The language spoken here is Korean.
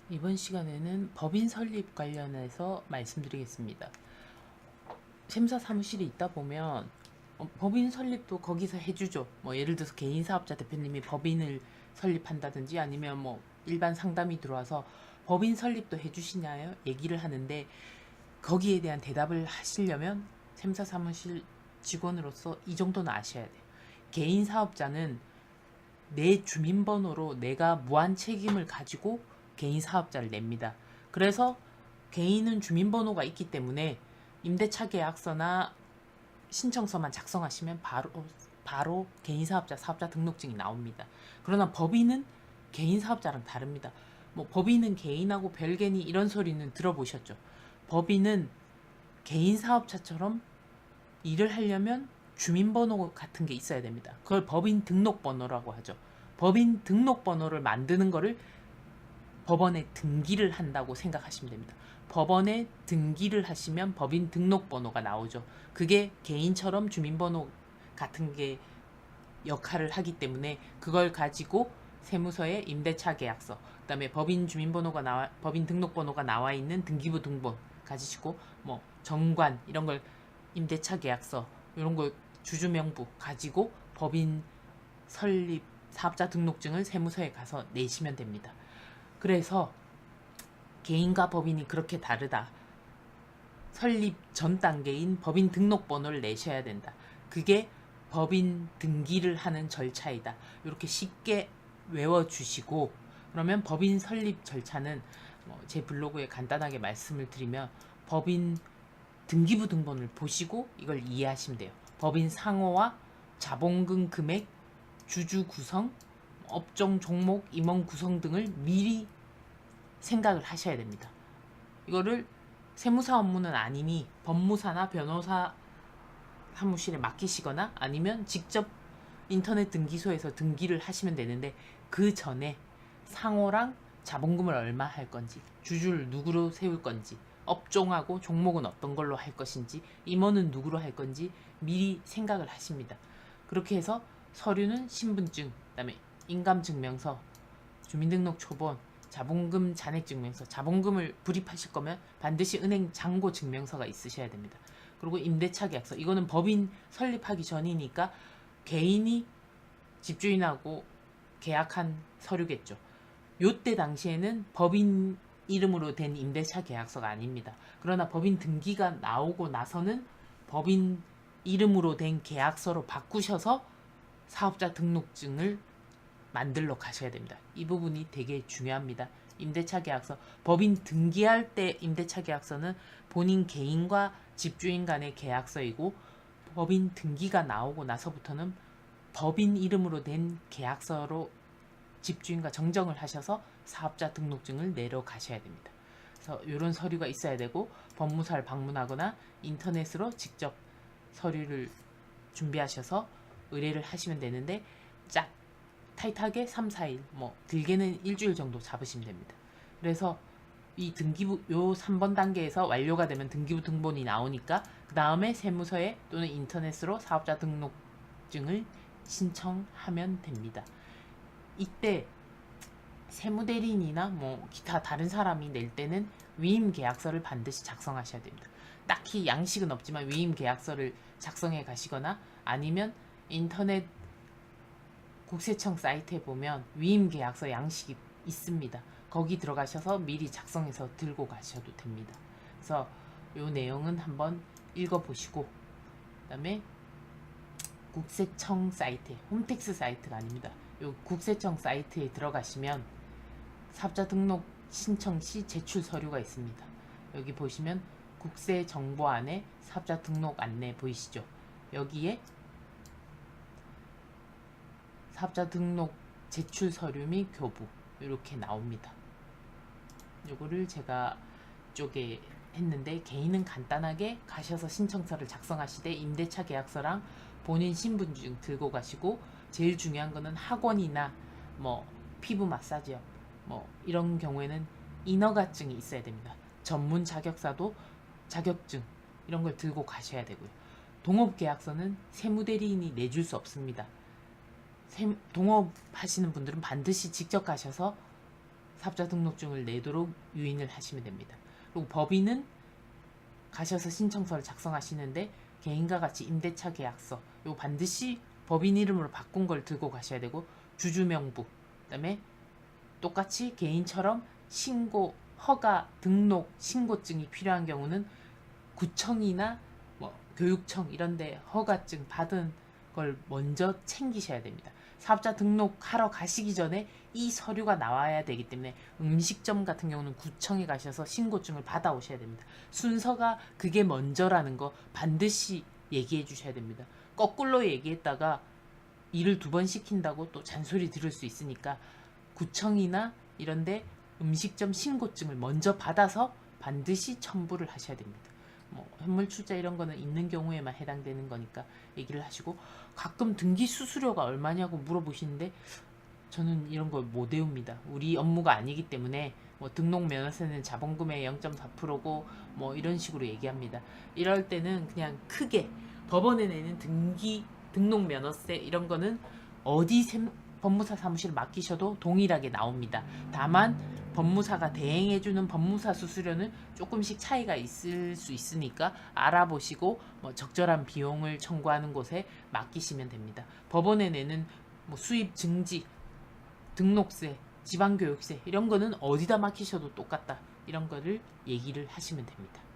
이번 시간에는 법인 설립 관련해서 말씀드리겠습니다. 샘사 사무실이 있다 보면 법인 설립도 거기서 해주죠. 뭐 예를 들어서 개인 사업자 대표님이 법인을 설립한다든지 아니면 뭐 일반 상담이 들어와서 법인 설립도 해주시나요? 얘기를 하는데 거기에 대한 대답을 하시려면 샘사 사무실 직원으로서 이 정도는 아셔야 돼요. 개인 사업자는 내 주민번호로 내가 무한 책임을 가지고 개인 사업자를 냅니다. 그래서 개인은 주민번호가 있기 때문에 임대차 계약서나 신청서만 작성하시면 바로 개인 사업자 사업자 등록증이 나옵니다. 그러나 법인은 개인 사업자랑 다릅니다. 뭐 법인은 개인하고 별개니 이런 소리는 들어보셨죠? 법인은 개인 사업자처럼 일을 하려면 주민번호 같은 게 있어야 됩니다. 그걸 법인 등록번호라고 하죠. 법인 등록번호를 만드는 거를 법원에 등기를 한다고 생각하시면 됩니다. 법원에 등기를 하시면 법인 등록번호가 나오죠. 그게 개인처럼 주민번호 같은 게 역할을 하기 때문에 그걸 가지고 세무서에 임대차 계약서, 그다음에 법인 등록번호가 나와 있는 등기부 등본 가지시고 뭐 정관 이런 걸 임대차 계약서 이런 거 주주명부 가지고 법인 설립 사업자 등록증을 세무서에 가서 내시면 됩니다. 그래서 개인과 법인이 그렇게 다르다. 설립 전 단계인 법인 등록번호를 내셔야 된다. 그게 법인 등기를 하는 절차이다. 이렇게 쉽게 외워주시고 그러면 법인 설립 절차는 제 블로그에 간단하게 말씀을 드리면 법인 등기부 등본을 보시고 이걸 이해하시면 돼요. 법인 상호와 자본금 금액, 주주 구성, 업종 종목, 임원 구성 등을 미리 생각을 하셔야 됩니다. 이거를 세무사 업무는 아니니 법무사나 변호사 사무실에 맡기시거나 아니면 직접 인터넷 등기소에서 등기를 하시면 되는데 그 전에 상호랑 자본금을 얼마 할 건지, 주주를 누구로 세울 건지, 업종하고 종목은 어떤 걸로 할 것인지, 임원은 누구로 할 건지 미리 생각을 하십니다. 그렇게 해서 서류는 신분증, 그다음에 인감증명서, 주민등록 초본, 자본금 잔액증명서, 자본금을 불입하실 거면 반드시 은행 잔고 증명서가 있으셔야 됩니다. 그리고 임대차 계약서, 이거는 법인 설립하기 전이니까 개인이 집주인하고 계약한 서류겠죠. 요때 당시에는 법인 이름으로 된 임대차 계약서가 아닙니다. 그러나 법인 등기가 나오고 나서는 법인 이름으로 된 계약서로 바꾸셔서 사업자 등록증을 만들러 가셔야 됩니다. 이 부분이 되게 중요합니다. 임대차 계약서, 법인 등기할 때 임대차 계약서는 본인 개인과 집주인 간의 계약서이고 법인 등기가 나오고 나서부터는 법인 이름으로 된 계약서로 집주인과 정정을 하셔서 사업자 등록증을 내러 가셔야 됩니다. 그래서 이런 서류가 있어야 되고 법무사를 방문하거나 인터넷으로 직접 서류를 준비하셔서 의뢰를 하시면 되는데 짝 타이트하게 3, 4일, 뭐 길게는 일주일 정도 잡으시면 됩니다. 그래서 이 등기부 요 3번 단계에서 완료가 되면 등기부 등본이 나오니까 그 다음에 세무서에 또는 인터넷으로 사업자 등록증을 신청하면 됩니다. 이때 세무대리인이나 뭐 기타 다른 사람이 낼 때는 위임 계약서를 반드시 작성하셔야 됩니다. 딱히 양식은 없지만 위임 계약서를 작성해 가시거나 아니면 인터넷 국세청 사이트에 보면 위임 계약서 양식이 있습니다. 거기 들어가셔서 미리 작성해서 들고 가셔도 됩니다. 그래서 이 내용은 한번 읽어보시고 그다음에 국세청 사이트, 홈택스 사이트가 아닙니다. 요 국세청 사이트에 들어가시면 사업자 등록 신청 시 제출 서류가 있습니다. 여기 보시면 국세 정보 안에 사업자 등록 안내 보이시죠? 여기에 사업자 등록 제출 서류 및 교부 이렇게 나옵니다. 요거를 제가 이쪽에 했는데 개인은 간단하게 가셔서 신청서를 작성하시되 임대차 계약서랑 본인 신분증 들고 가시고 제일 중요한 거는 학원이나 뭐 피부 마사지업 뭐 이런 경우에는 인허가증이 있어야 됩니다. 전문 자격사도 자격증 이런 걸 들고 가셔야 되고요. 동업계약서는 세무대리인이 내줄 수 없습니다. 동업하시는 분들은 반드시 직접 가셔서 사업자 등록증을 내도록 유인을 하시면 됩니다. 그리고 법인은 가셔서 신청서를 작성하시는데 개인과 같이 임대차 계약서 이거 반드시 법인 이름으로 바꾼 걸 들고 가셔야 되고 주주명부 그다음에 똑같이 개인처럼 신고 허가 등록 신고증이 필요한 경우는 구청이나 뭐 교육청 이런데 허가증 받은 걸 먼저 챙기셔야 됩니다. 사업자 등록하러 가시기 전에 이 서류가 나와야 되기 때문에 음식점 같은 경우는 구청에 가셔서 신고증을 받아오셔야 됩니다. 순서가 그게 먼저라는 거 반드시 얘기해 주셔야 됩니다. 거꾸로 얘기했다가 일을 2번 시킨다고 또 잔소리 들을 수 있으니까 구청이나 이런데 음식점 신고증을 먼저 받아서 반드시 첨부를 하셔야 됩니다. 뭐 현물 출자 이런 거는 있는 경우에만 해당되는 거니까 얘기를 하시고 가끔 등기 수수료가 얼마냐고 물어보시는데 저는 이런 걸 못 외웁니다. 우리 업무가 아니기 때문에 뭐 등록 면허세는 자본금의 0.4%고 뭐 이런 식으로 얘기합니다. 이럴 때는 그냥 크게 법원에 내는 등록 면허세 이런 거는 어디 법무사 사무실 맡기셔도 동일하게 나옵니다. 다만 법무사가 대행해주는 법무사 수수료는 조금씩 차이가 있을 수 있으니까 알아보시고 뭐 적절한 비용을 청구하는 곳에 맡기시면 됩니다. 법원에 내는 뭐 수입 증지, 등록세, 지방교육세 이런 거는 어디다 맡기셔도 똑같다. 이런 거를 얘기를 하시면 됩니다.